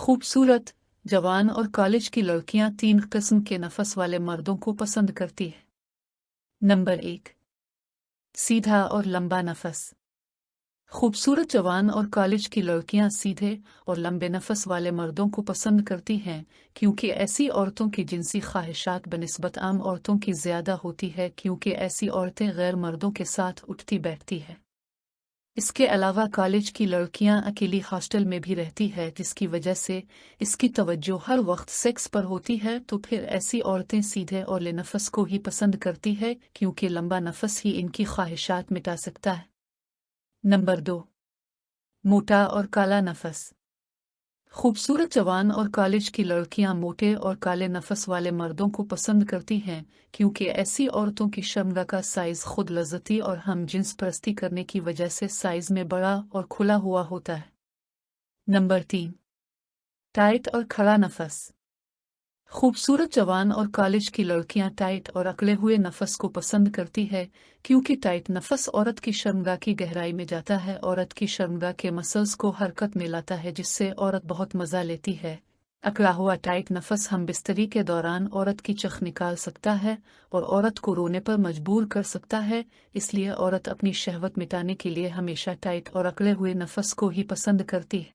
खूबसूरत, जवान और कॉलेज की लड़कियां 3 किस्म के नफस वाले मर्दों को पसंद करती है। नंबर 1, सीधा और लंबा नफस। खूबसूरत जवान और कॉलेज की लड़कियां सीधे और लंबे नफस वाले मर्दों को पसंद करती हैं क्योंकि ऐसी औरतों की जिनसी ख्वाहिशात बनिस्बत आम औरतों की ज्यादा होती है क्योंकि ऐसी औरतें गैर मर्दों के साथ उठती बैठती है। इसके अलावा कॉलेज की लड़कियां अकेली हॉस्टल में भी रहती है जिसकी वजह से इसकी तवज्जो हर वक्त सेक्स पर होती है, तो फिर ऐसी औरतें सीधे और ले नफस को ही पसंद करती है क्योंकि लंबा नफस ही इनकी ख्वाहिशात मिटा सकता है। नंबर 2, मोटा और काला नफस। खूबसूरत जवान और कॉलेज की लड़कियां मोटे और काले नफस वाले मर्दों को पसंद करती हैं क्योंकि ऐसी औरतों की शर्मगाह का साइज खुद लज्जती और हम जिन्स परस्ती करने की वजह से साइज में बड़ा और खुला हुआ होता है। नंबर 3, टाइट और खड़ा नफस। खूबसूरत जवान और कॉलेज की लड़कियां टाइट और अकड़े हुए नफस को पसंद करती है क्योंकि टाइट नफस औरत की शर्मगाह की गहराई में जाता है, औरत की शर्मगाह के मसल्स को हरकत में लाता है जिससे औरत बहुत मजा लेती है। अकड़ा हुआ टाइट नफस हम बिस्तरी के दौरान औरत की चख निकाल सकता है और औरत को रोने पर मजबूर कर सकता है, इसलिए औरत अपनी शहवत मिटाने के लिए हमेशा टाइट और अकड़े हुए नफस को ही पसंद करती है।